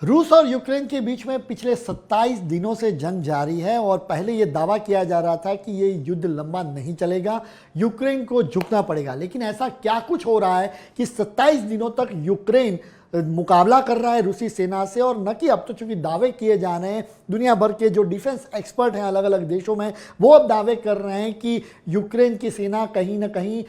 रूस और यूक्रेन के बीच में पिछले 27 दिनों से जंग जारी है और पहले ये दावा किया जा रहा था कि ये युद्ध लंबा नहीं चलेगा, यूक्रेन को झुकना पड़ेगा। लेकिन ऐसा क्या कुछ हो रहा है कि 27 दिनों तक यूक्रेन मुकाबला कर रहा है रूसी सेना से। और न कि अब तो चूंकि दावे किए जा रहे हैं, दुनिया भर के जो डिफेंस एक्सपर्ट हैं अलग अलग देशों में, वो अब दावे कर रहे हैं कि यूक्रेन की सेना कहीं ना कहीं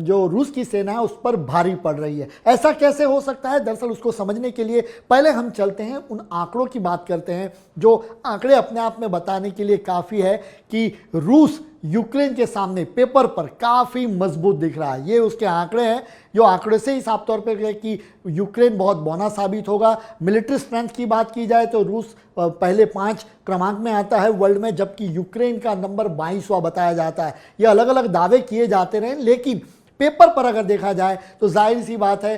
जो रूस की सेना है उस पर भारी पड़ रही है। ऐसा कैसे हो सकता है? दरअसल उसको समझने के लिए पहले हम चलते हैं, उन आंकड़ों की बात करते हैं जो आंकड़े अपने आप में बताने के लिए काफ़ी है कि रूस यूक्रेन के सामने पेपर पर काफ़ी मजबूत दिख रहा है। ये उसके आंकड़े हैं जो आंकड़े से ही साफ तौर पर कि यूक्रेन बहुत बौना साबित होगा। मिलिट्री स्ट्रेंथ की बात की जाए तो रूस पहले 5 क्रमांक में आता है वर्ल्ड में, जबकि यूक्रेन का नंबर 22वां बताया जाता है। ये अलग अलग दावे किए जाते रहे, लेकिन पेपर पर अगर देखा जाए तो जाहिर सी बात है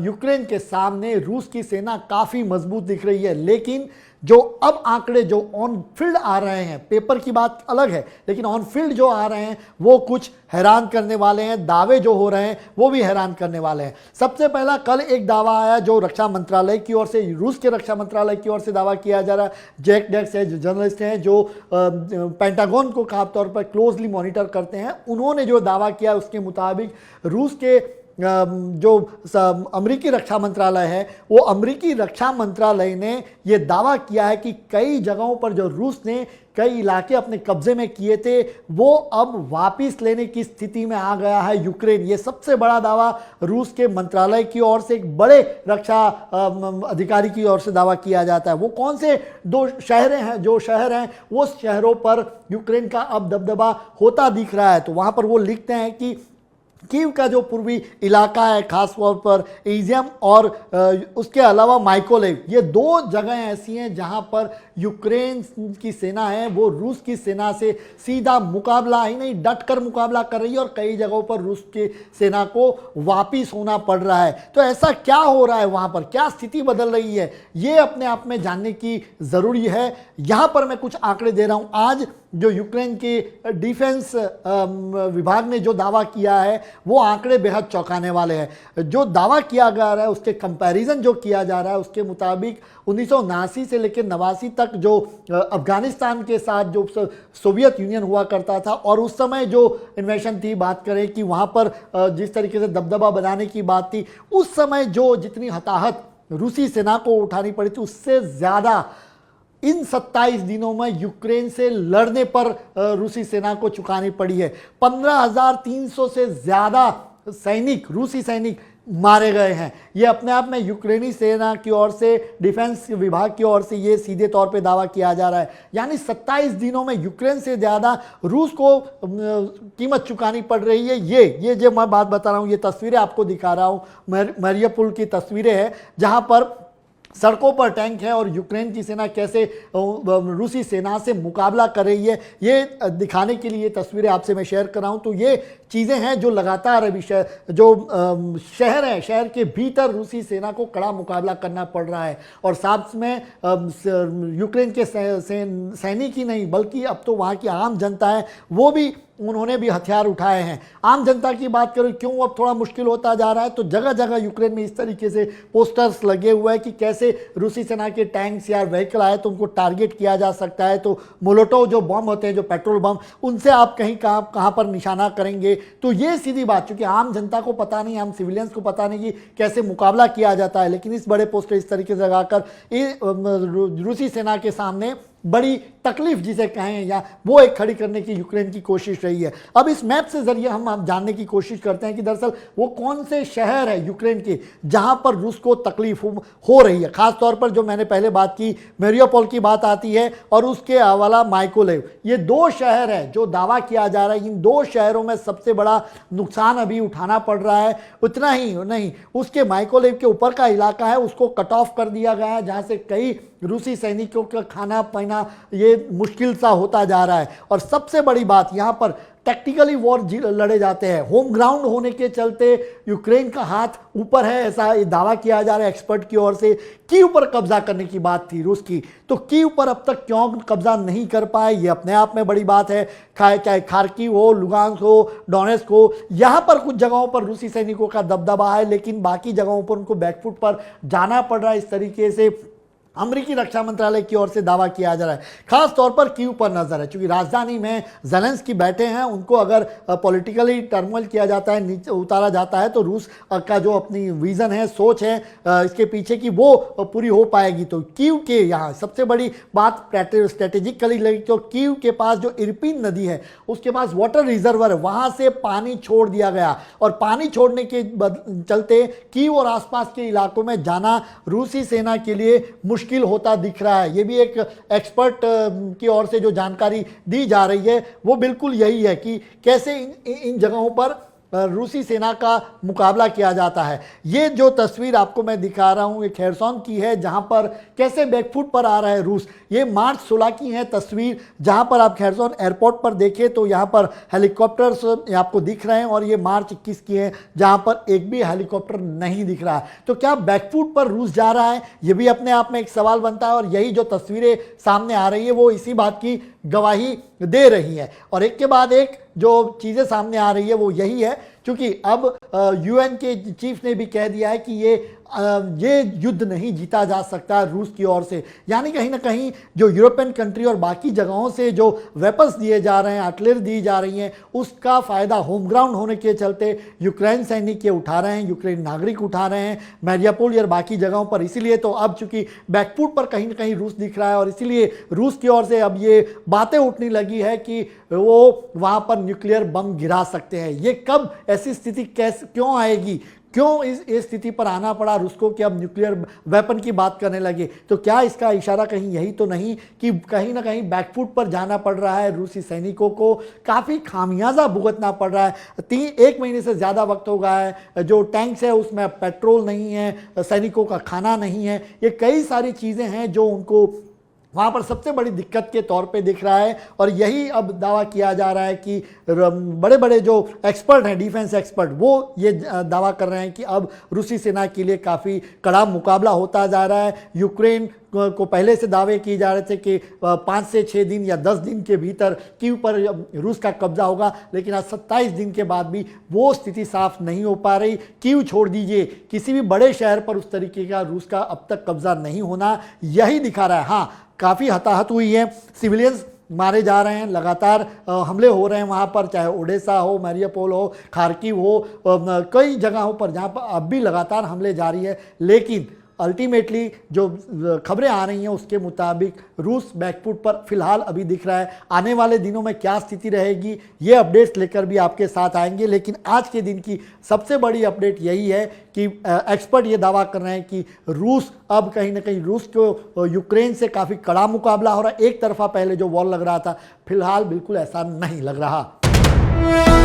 यूक्रेन के सामने रूस की सेना काफ़ी मजबूत दिख रही है। लेकिन जो अब आंकड़े जो ऑन फील्ड आ रहे हैं, पेपर की बात अलग है, लेकिन ऑन फील्ड जो आ रहे हैं वो कुछ हैरान करने वाले हैं। दावे जो हो रहे हैं वो भी हैरान करने वाले हैं। सबसे पहला कल एक दावा आया जो रक्षा मंत्रालय की ओर से, रूस के रक्षा मंत्रालय की ओर से दावा किया जा रहा है। जैक डेक्स है, जो जर्नलिस्ट हैं जो पेंटागन को खास तौर पर क्लोजली मॉनिटर करते हैं, उन्होंने जो दावा किया उसके मुताबिक रूस के जो अमेरिकी रक्षा मंत्रालय है, वो अमेरिकी रक्षा मंत्रालय ने ये दावा किया है कि कई जगहों पर जो रूस ने कई इलाके अपने कब्जे में किए थे वो अब वापस लेने की स्थिति में आ गया है यूक्रेन। ये सबसे बड़ा दावा रूस के मंत्रालय की ओर से, एक बड़े रक्षा अधिकारी की ओर से दावा किया जाता है। वो कौन से 2 शहर हैं, जो शहर हैं वो शहरों पर यूक्रेन का अब दबदबा होता दिख रहा है। तो वहाँ पर वो लिखते हैं कि कीव का जो पूर्वी इलाका है, खास तौर पर इजियम और उसके अलावा माइकोलेव, ये 2 जगह ऐसी हैं जहां पर यूक्रेन की सेना है वो रूस की सेना से सीधा मुकाबला ही नहीं, डटकर मुकाबला कर रही है और कई जगहों पर रूस की सेना को वापिस होना पड़ रहा है। तो ऐसा क्या हो रहा है वहां पर, क्या स्थिति बदल रही है, ये अपने आप में जानने की ज़रूरी है। यहाँ पर मैं कुछ आंकड़े दे रहा हूँ। आज जो यूक्रेन के डिफेंस विभाग ने जो दावा किया है वो आंकड़े बेहद चौंकाने वाले हैं। जो दावा किया जा रहा है उसके कंपैरिजन जो किया जा रहा है उसके मुताबिक 1979 से लेकर 89 तक जो अफगानिस्तान के साथ जो सोवियत यूनियन हुआ करता था और उस समय जो इन्वेशन थी, बात करें कि वहाँ पर जिस तरीके से दबदबा बनाने की बात थी, उस समय जो जितनी हताहत रूसी सेना को उठानी पड़ी थी उससे ज़्यादा इन 27 दिनों में यूक्रेन से लड़ने पर रूसी सेना को चुकानी पड़ी है। 15,300 से ज़्यादा सैनिक, रूसी सैनिक मारे गए हैं। ये अपने आप में यूक्रेनी सेना की ओर से, डिफेंस विभाग की ओर से ये सीधे तौर पे दावा किया जा रहा है। यानी 27 दिनों में यूक्रेन से ज़्यादा रूस को कीमत चुकानी पड़ रही है। ये जो मैं बात बता रहा हूँ, ये तस्वीरें आपको दिखा रहा हूँ, मारिउपोल की तस्वीरें हैं जहाँ पर सड़कों पर टैंक है और यूक्रेन की सेना कैसे रूसी सेना से मुकाबला कर रही है, ये दिखाने के लिए तस्वीरें आपसे मैं शेयर कर रहा हूं। तो ये चीज़ें हैं जो लगातार अभी जो शहर है, शहर के भीतर रूसी सेना को कड़ा मुकाबला करना पड़ रहा है। और साथ में यूक्रेन के सैनिक ही नहीं बल्कि अब तो वहाँ की आम जनता है, वो भी, उन्होंने भी हथियार उठाए हैं। आम जनता की बात करें क्यों अब थोड़ा मुश्किल होता जा रहा है, तो जगह जगह यूक्रेन में इस तरीके से पोस्टर्स लगे हुए हैं कि कैसे रूसी सेना के टैंक्स या व्हीकल आए तो उनको टारगेट किया जा सकता है। तो मोलोटोव जो बम होते हैं, जो पेट्रोल बम, उनसे आप कहीं कहाँ पर निशाना करेंगे। तो ये सीधी बात, क्योंकि आम जनता को पता नहीं, आम सिविलियंस को पता नहीं कि कैसे मुकाबला किया जाता है, लेकिन इस बड़े पोस्टर इस तरीके से लगाकर रूसी सेना के सामने बड़ी तकलीफ जिसे कहें या वो एक खड़ी करने की यूक्रेन की कोशिश रही है। अब इस मैप से जरिए हम जानने की कोशिश करते हैं कि दरअसल वो कौन से शहर है यूक्रेन के जहां पर रूस को तकलीफ हो रही है। खास तौर पर जो मैंने पहले बात की, मारिउपोल की बात आती है और उसके हवाला माइकोलेव, ये 2 शहर है जो दावा किया जा रहा है। इन 2 शहरों में सबसे बड़ा नुकसान अभी उठाना पड़ रहा है। उतना ही नहीं, उसके माइकोलेव के ऊपर का इलाका है उसको कट ऑफ कर दिया गया है, जहां से कई रूसी सैनिकों का खाना पीना ये मुश्किल सा होता जा रहा है। और सबसे बड़ी बात, यहाँ पर टैक्टिकली वॉर लड़े जाते हैं। होम ग्राउंड होने के चलते यूक्रेन का हाथ ऊपर है, ऐसा दावा किया जा रहा है एक्सपर्ट की ओर से। कीव पर कब्जा करने की बात थी रूस की, तो कीव पर अब तक क्यों कब्जा नहीं कर पाए, ये अपने आप में बड़ी बात है। चाहे खार्किव हो, लुगांस्क हो, डोनेट्स्क हो, यहाँ पर कुछ जगहों पर रूसी सैनिकों का दबदबा है, लेकिन बाकी जगहों पर उनको बैकफुट पर जाना पड़ रहा है। इस तरीके से अमेरिकी रक्षा मंत्रालय की ओर से दावा किया जा रहा है। खास तौर पर कीव पर नजर है, क्योंकि राजधानी में ज़ेलेंस्की बैठे हैं, उनको अगर पॉलिटिकली टर्मोइल किया जाता है, नीचे उतारा जाता है, तो रूस का जो अपनी विजन है, सोच है इसके पीछे की, वो पूरी हो पाएगी। तो कीव के यहाँ सबसे बड़ी बात स्ट्रेटेजिकली लगी, तो कीव के पास जो इरपिन नदी है, उसके पास वाटर रिजर्वर है, वहां से पानी छोड़ दिया गया, और पानी छोड़ने के चलते कीव और आसपास के इलाकों में जाना रूसी सेना के लिए मुश्किल होता दिख रहा है। ये भी एक एक्सपर्ट की ओर से जो जानकारी दी जा रही है वो बिल्कुल यही है कि कैसे इन जगहों पर रूसी सेना का मुकाबला किया जाता है। ये जो तस्वीर आपको मैं दिखा रहा हूँ, ये खेरसॉन की है, जहाँ पर कैसे बैकफुट पर आ रहा है रूस। ये मार्च 16 की है तस्वीर, जहाँ पर आप खेरसॉन एयरपोर्ट पर देखें तो यहाँ पर हेलीकॉप्टर्स आपको दिख रहे हैं, और ये मार्च 21 की है, जहाँ पर एक भी हेलीकॉप्टर नहीं दिख रहा है। तो क्या बैकफुट पर रूस जा रहा है? ये भी अपने आप में एक सवाल बनता है, और यही जो तस्वीरें सामने आ रही है वो इसी बात की गवाही दे रही है। और एक के बाद एक जो चीज़ें सामने आ रही है वो यही है, क्योंकि अब यूएन के चीफ ने भी कह दिया है कि ये युद्ध नहीं जीता जा सकता रूस की ओर से। यानी कहीं ना कहीं जो यूरोपियन कंट्री और बाकी जगहों से जो वेपन्स दिए जा रहे हैं, आर्टिलरी दी जा रही हैं, उसका फ़ायदा होम ग्राउंड होने के चलते यूक्रेन सैनिक ये उठा रहे हैं, यूक्रेन नागरिक उठा रहे हैं, मैरियापोल और बाकी जगहों पर। इसीलिए तो अब चूंकि बैकफुट पर कहीं ना कहीं रूस दिख रहा है, और इसीलिए रूस की ओर से अब ये बातें उठने लगी है कि वो वहाँ पर न्यूक्लियर बम गिरा सकते हैं। ये कब ऐसी स्थिति कैसे क्यों आएगी, क्यों इस स्थिति पर आना पड़ा रूस को कि अब न्यूक्लियर वेपन की बात करने लगे? तो क्या इसका इशारा कहीं यही तो नहीं कि कहीं ना कहीं बैकफुट पर जाना पड़ रहा है रूसी सैनिकों को, काफ़ी खामियाजा भुगतना पड़ रहा है। 1 महीने से ज़्यादा वक्त हो गया है, जो टैंक्स है उसमें पेट्रोल नहीं है, सैनिकों का खाना नहीं है, ये कई सारी चीज़ें हैं जो उनको वहाँ पर सबसे बड़ी दिक्कत के तौर पे दिख रहा है। और यही अब दावा किया जा रहा है कि बड़े बड़े जो एक्सपर्ट हैं, डिफेंस एक्सपर्ट, वो ये दावा कर रहे हैं कि अब रूसी सेना के लिए काफ़ी कड़ा मुकाबला होता जा रहा है। यूक्रेन को पहले से दावे किए जा रहे थे कि 5 से 6 दिन या 10 दिन के भीतर कीव पर रूस का कब्जा होगा, लेकिन आज 27 दिन के बाद भी वो स्थिति साफ नहीं हो पा रही। कीव छोड़ दीजिए, किसी भी बड़े शहर पर उस तरीके का रूस का अब तक कब्जा नहीं होना यही दिखा रहा है। हाँ, काफ़ी हताहत हुई है, सिविलियंस मारे जा रहे हैं, लगातार हमले हो रहे हैं वहाँ पर, चाहे ओडेसा हो, मैरियापोल हो, खार्किव हो, कई जगहों पर जहाँ पर अब भी लगातार हमले जारी है। लेकिन अल्टीमेटली जो खबरें आ रही हैं उसके मुताबिक रूस बैकफुट पर फिलहाल अभी दिख रहा है। आने वाले दिनों में क्या स्थिति रहेगी ये अपडेट्स लेकर भी आपके साथ आएंगे, लेकिन आज के दिन की सबसे बड़ी अपडेट यही है कि एक्सपर्ट ये दावा कर रहे हैं कि रूस अब कहीं ना कहीं रूस को यूक्रेन से काफ़ी कड़ा मुकाबला हो रहा है। एक तरफा पहले जो वॉर लग रहा था, फिलहाल बिल्कुल ऐसा नहीं लग रहा।